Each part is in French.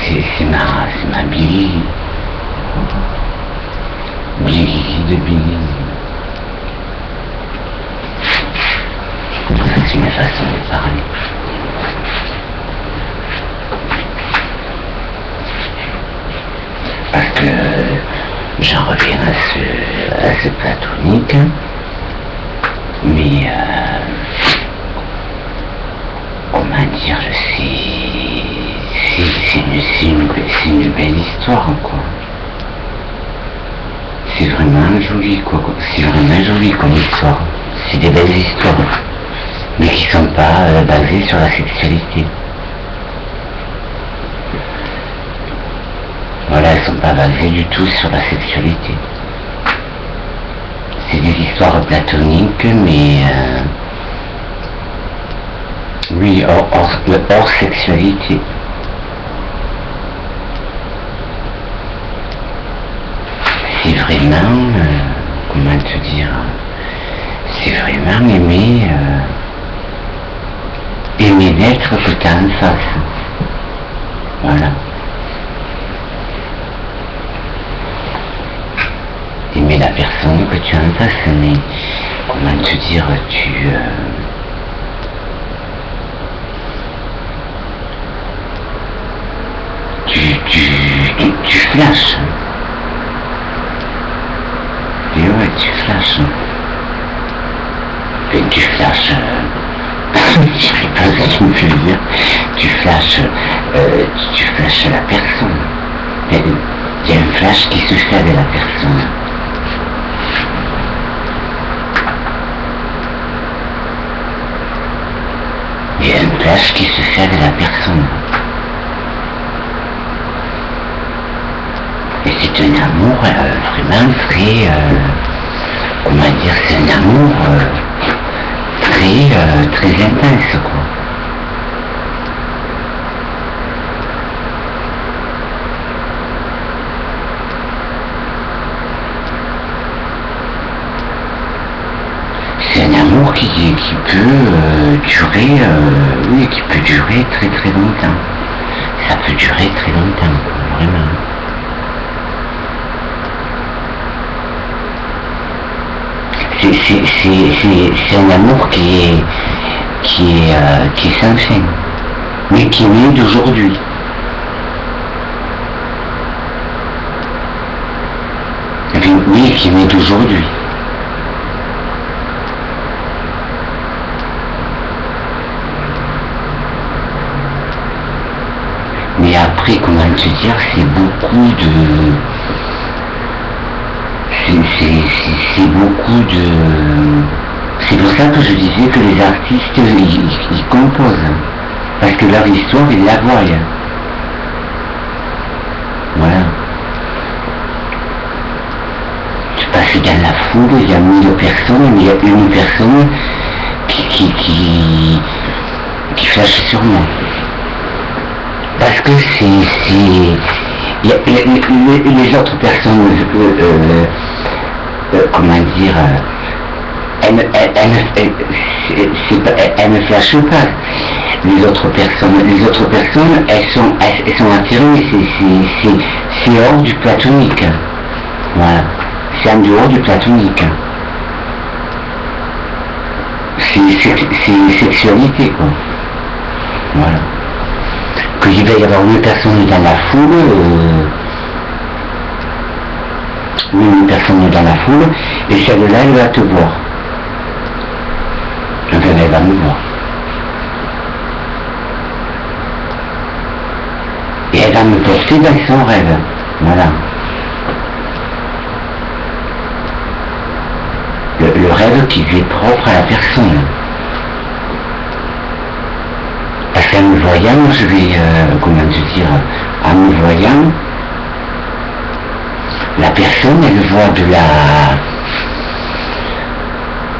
c'est ma Billy. Billy de Billy. Ça, c'est ma façon de parler. Parce que j'en reviens à ce platonique, mais comment dire, c'est une belle histoire, quoi. C'est vraiment joli, quoi. C'est vraiment joli comme histoire. C'est des belles histoires, mais qui sont pas basées sur la sexualité. Voilà, elles sont pas basées du tout sur la sexualité. C'est des histoires platoniques, mais oui, hors sexualité. C'est vraiment, comment te dire, c'est vraiment aimer l'être que tu as en face. Voilà. Aimer la personne que tu as en face, mais comment te dire, tu flashes. Et ouais, tu flashes. Et tu flashes. Je sais pas ce que tu me fais dire. Tu flashes la personne. Il y a un flash qui se fait avec la personne. Il y a un flash qui se fait avec la personne. Et c'est un amour vraiment très, comment dire, c'est un amour très intense, quoi. C'est un amour qui peut durer, oui, qui peut durer très très longtemps. Ça peut durer très longtemps, quoi, vraiment. C'est un amour qui est sans fin, mais qui est né d'aujourd'hui. Oui, qui est né d'aujourd'hui. Mais après, comment te dire, c'est beaucoup de... C'est beaucoup de... C'est pour ça que je disais que les artistes, ils composent. Parce que leur histoire, ils la voient. Voilà. Tu passes dans la foule, il y a 1000 personnes, mais il y a une personne qui flash sur moi. Parce que les autres personnes, comment dire, elles ne flashent pas. Les autres personnes, elles sont attirées, c'est hors du platonique. Voilà. C'est en dehors du platonique. C'est sexualité, quoi. Voilà. Qu'il va y avoir une personne dans la foule, une personne dans la foule, et celle-là, elle va te voir. Enfin, elle va me voir. Et elle va me porter dans son rêve. Voilà. Le rêve qui lui est propre à la personne. Parce qu'en me voyant, je vais, comment te dire, en me voyant, la personne, elle voit de la...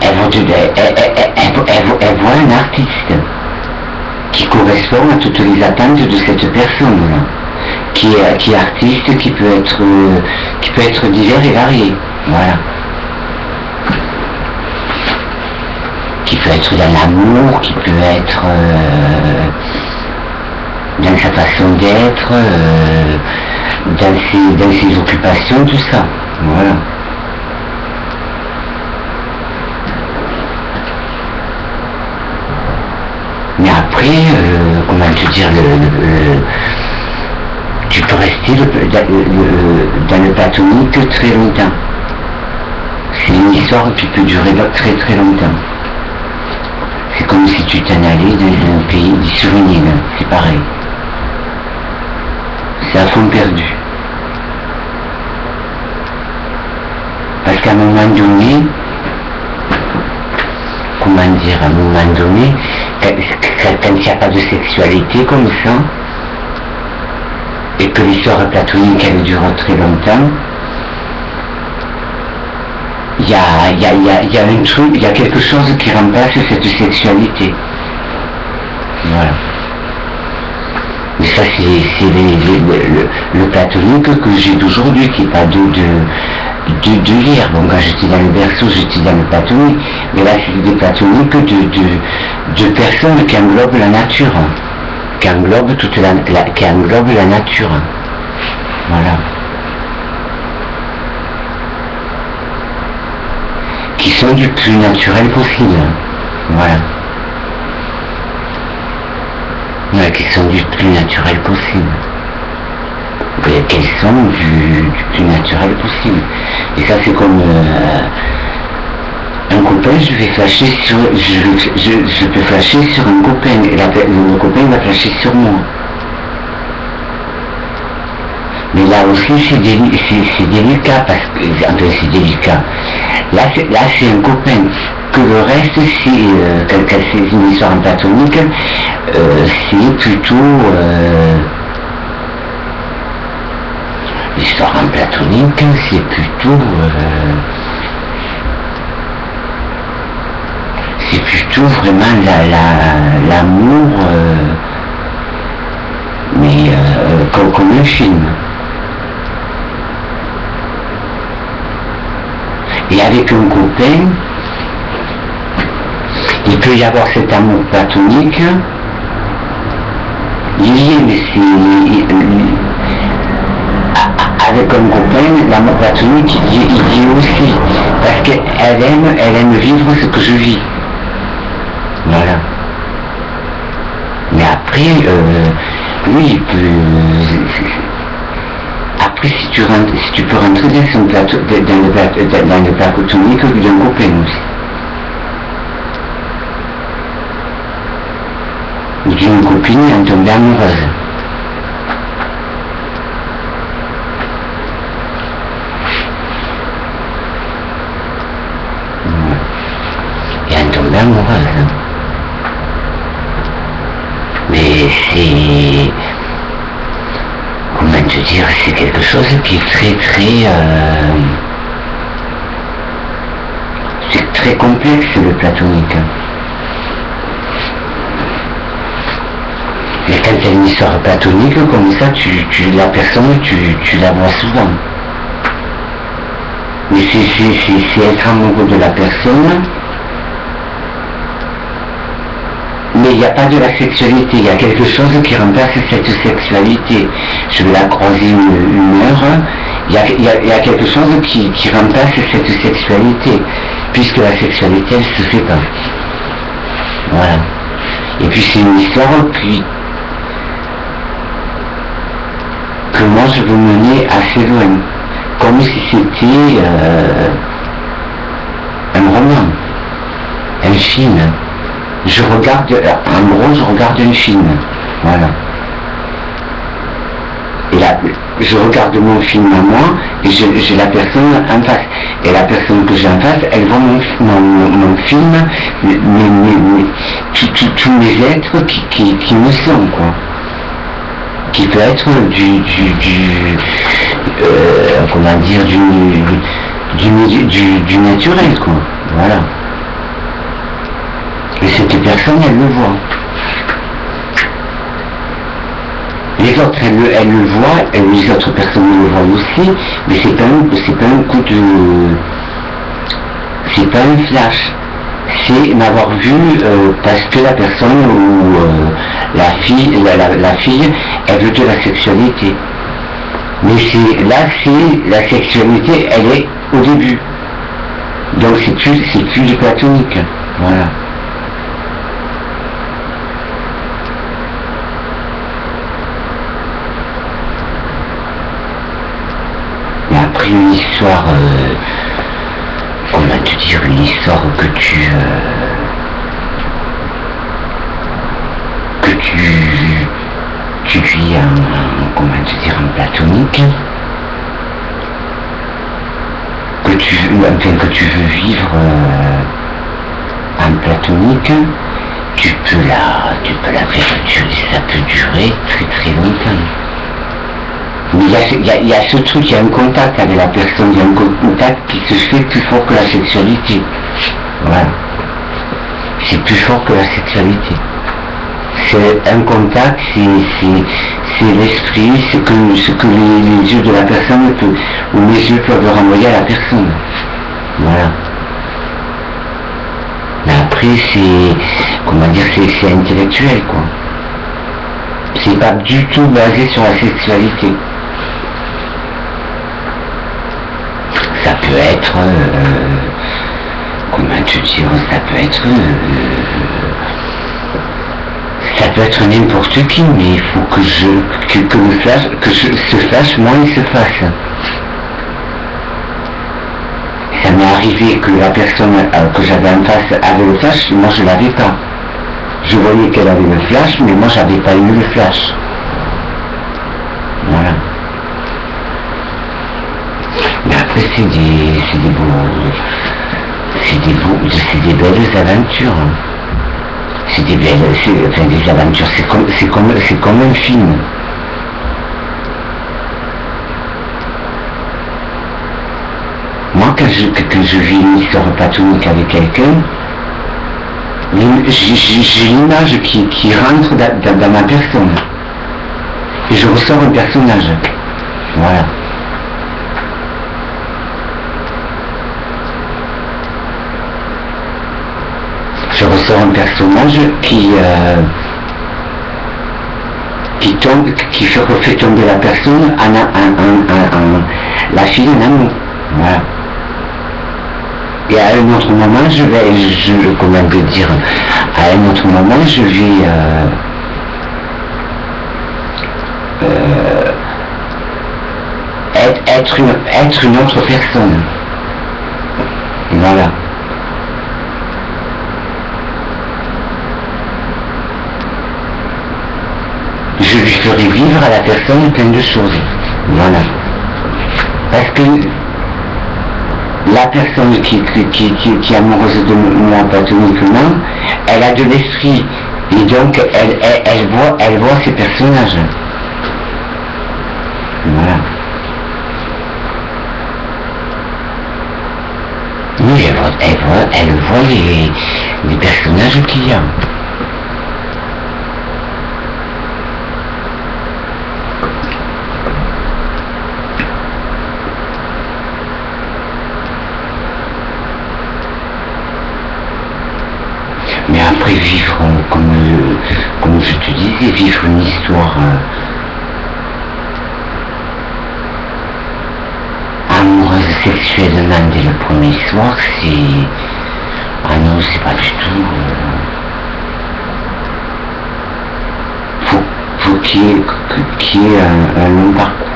Elle voit un artiste qui correspond à toutes les attentes de cette personne-là, qui est artiste, qui peut être divers et varié, voilà. Qui peut être dans l'amour, qui peut être dans sa façon d'être, dans ses occupations, tout ça. Voilà. Mais après, comment te dire, tu peux rester dans le platonique très longtemps. C'est une histoire qui peut durer très très longtemps. C'est comme si tu t'en allais dans un pays sur une île, c'est pareil. C'est à fond perdu. Parce qu'à un moment donné, comment dire, à un moment donné, quand il n'y a pas de sexualité comme ça, et que l'histoire platonique elle dure très longtemps, il y a un truc, il y a quelque chose qui remplace cette sexualité. Voilà. Mais ça c'est le platonique que j'ai d'aujourd'hui, qui n'est pas de lire. Bon, quand j'étais dans le berceau, j'étais dans le platonique, mais là c'est des platoniques de personnes qui englobent la nature, qui englobent la nature. Voilà. Qui sont du plus naturel possible. Voilà. Ouais, qui sont du plus naturel possible. Qu'elles sont du plus naturel possible. Et ça c'est comme un copain, je vais flasher sur. Je peux flasher sur un copain, et le copain va flasher sur moi. Mais là aussi c'est délicat, parce que enfin c'est délicat. Là c'est un copain. Que le reste, quand c'est une histoire platonique, c'est plutôt l'histoire en platonique, c'est plutôt vraiment l'amour, mais comme un film. Et avec un copain, il peut y avoir cet amour platonique, mais avec un copain, l'amour platonique, il dit aussi, parce qu'elle aime vivre ce que je vis. Voilà. Mais après, oui, après si tu peux rentrer dans le platonique d'un copain aussi. Ou d'une copine en tombée amoureuse. Et en tombée amoureuse. Mais c'est... Comment te dire, c'est quelque chose qui est très très... c'est très complexe le platonique. Mais quand il y a une histoire platonique comme ça, la personne, tu la vois souvent. Mais c'est être amoureux de la personne. Mais il n'y a pas de la sexualité, il y a quelque chose qui remplace cette sexualité. Je vais la croiser une heure, il y a quelque chose qui remplace cette sexualité, puisque la sexualité, elle ne se fait pas. Voilà. Et puis c'est une histoire que moi je veux mener assez loin, comme si c'était un roman, un film. Je regarde un film, voilà. Et là, je regarde mon film à moi, et j'ai la personne en face. Et la personne que j'ai en face, elle voit mon film, tous mes êtres qui me sont, quoi. Qui peut être comment dire, du naturel, quoi. Voilà. Et cette personne, elle le voit. Les autres, elles le voient, et les autres personnes le voient aussi, mais c'est pas un coup de... C'est pas un flash. c'est m'avoir vu parce que la personne ou la fille, elle veut de la sexualité. Mais c'est la sexualité, elle est au début. Donc c'est plus du platonique. Voilà. Et après une histoire, comment te dire, une histoire que tu vis comment te dire, en platonique, que tu veux vivre en platonique, tu peux la faire, ça peut durer très très longtemps. Mais il y a ce truc, il y a un contact avec la personne, il y a un contact qui se fait plus fort que la sexualité. Voilà. C'est plus fort que la sexualité. C'est un contact, c'est l'esprit, ce que les yeux de la personne ou les yeux peuvent renvoyer à la personne. Voilà. Mais après c'est, comment dire, c'est intellectuel quoi. C'est pas du tout basé sur la sexualité. Ça peut être, comment te dire, ça peut être n'importe qui, mais il faut que se fasse, moi il se fasse. Ça m'est arrivé que la personne que j'avais en face avait le flash, moi je l'avais pas. Je voyais qu'elle avait le flash, mais moi j'avais pas eu le flash. Voilà. Mais après c'est des belles aventures. C'est des aventures, c'est comme un film. Moi quand je vis une histoire platonique avec quelqu'un, j'ai l'image qui rentre dans ma personne. Et je ressors un personnage. Voilà. Je ressors un personnage qui fait tomber la personne la fille en amour. Voilà. Et à un autre moment, comment dire, à un autre moment, je vais être une autre personne. Voilà. Je lui ferai vivre à la personne plein de choses. Voilà. Parce que la personne qui est amoureuse de moi platoniquement, elle a de l'esprit. Et donc elle voit ses personnages. Voilà. Oui, elle voit les personnages qu'il y a. Mais après vivre, comme je te disais, vivre une histoire amoureuse sexuellement dès le premier soir, c'est... Ah non, c'est pas du tout... Faut qu'il y ait un long parcours.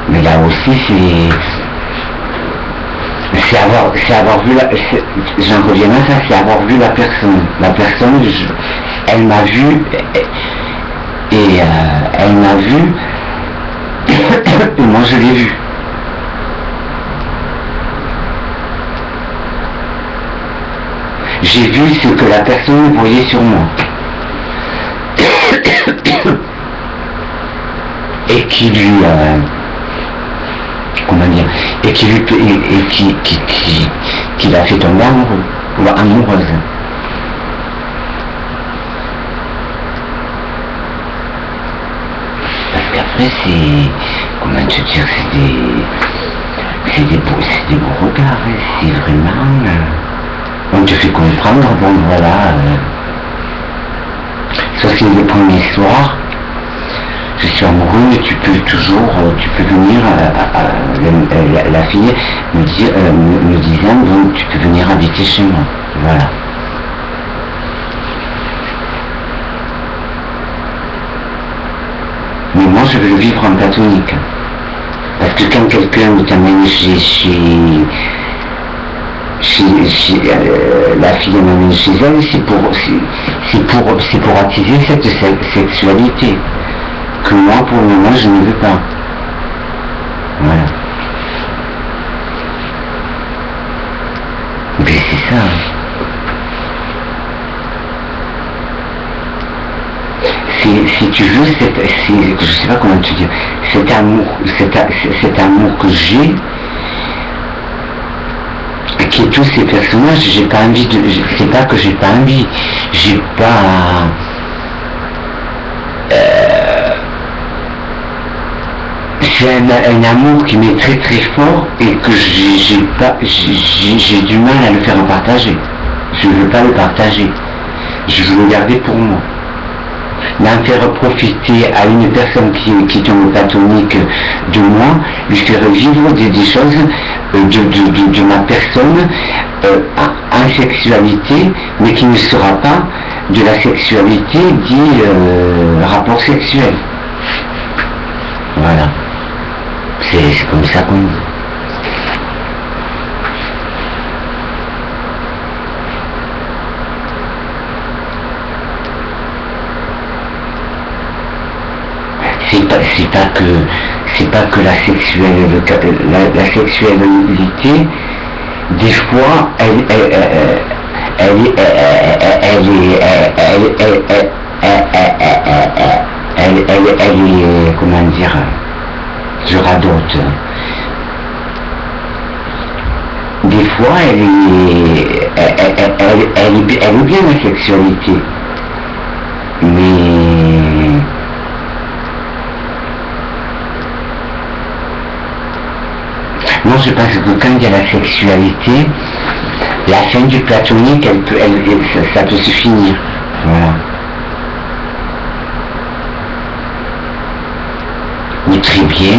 Mais là aussi, c'est avoir vu j'en reviens à ça, c'est avoir vu la personne. La personne, elle m'a vu et elle m'a vu et moi je l'ai vu. J'ai vu ce que la personne voyait sur moi. Et qui lui comment dire, et qui l'a fait tomber amoureux ou amoureuse. Parce qu'après c'est, comment te dire, C'est des beaux regards, hein. C'est vraiment... on te fait comprendre, bon voilà... ça c'est le premier soir, je suis amoureux, mais tu peux venir, la fille me disant, donc tu peux venir habiter chez moi, voilà. Mais moi je veux le vivre en platonique, parce que quand quelqu'un t'amène chez la fille m'amène chez elle, c'est pour attiser cette sexualité que moi pour le moment je ne veux pas. Voilà. Mais c'est ça. Si tu veux, je sais pas comment te dire, cet amour que j'ai, qui est tous ces personnages, j'ai pas envie de... C'est pas que j'ai pas envie, j'ai pas... c'est un amour qui m'est très très fort et que j'ai du mal à le faire partager. Je ne veux pas le partager. Je veux le garder pour moi. D'en faire profiter à une personne qui tombe platonique de moi, lui faire vivre des choses de ma personne en sexualité, mais qui ne sera pas de la sexualité dit rapport sexuel. Voilà. C'est comme ça qu'on dit. C'est pas que la sexualité, des fois, elle est, comment dire, je radote. Des fois, elle est bien la sexualité, mais moi je pense que quand il y a la sexualité, la fin du platonique, ça peut se finir. Voilà. Ou très bien,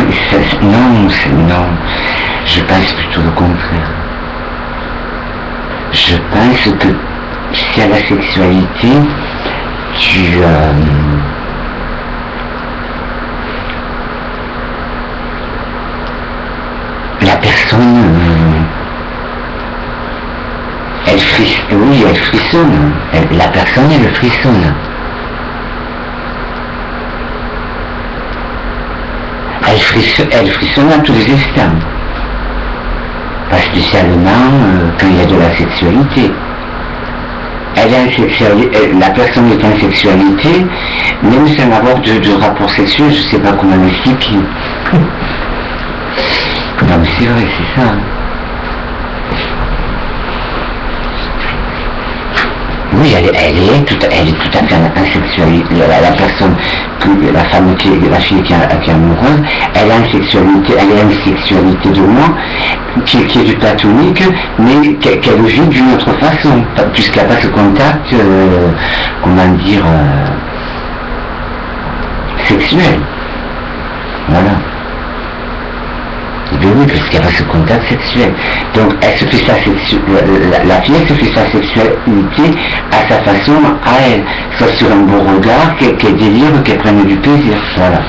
non, je pense plutôt le contraire. Je pense que si à la sexualité, la personne, elle frissonne, la personne elle frissonne. Elle frissonne à tous les instants. Pas spécialement quand il y a de la sexualité. La personne est en sexualité, même sans avoir de rapport sexuel, je ne sais pas comment l'expliquer. Non mais c'est vrai, c'est ça. Oui, elle est tout à fait en sexualité. La personne, la fille qui est amoureuse, elle est en sexualité de moi, qui est du platonique, mais qu'elle vit d'une autre façon, puisqu'elle n'a pas ce contact, comment dire, sexuel. Voilà. Oui, parce qu'elle a ce contact sexuel. Donc elle se fait la fille elle se fait sa sexualité à sa façon, à elle, soit sur un beau regard, qu'elle délire, qu'elle prenne du plaisir. Voilà.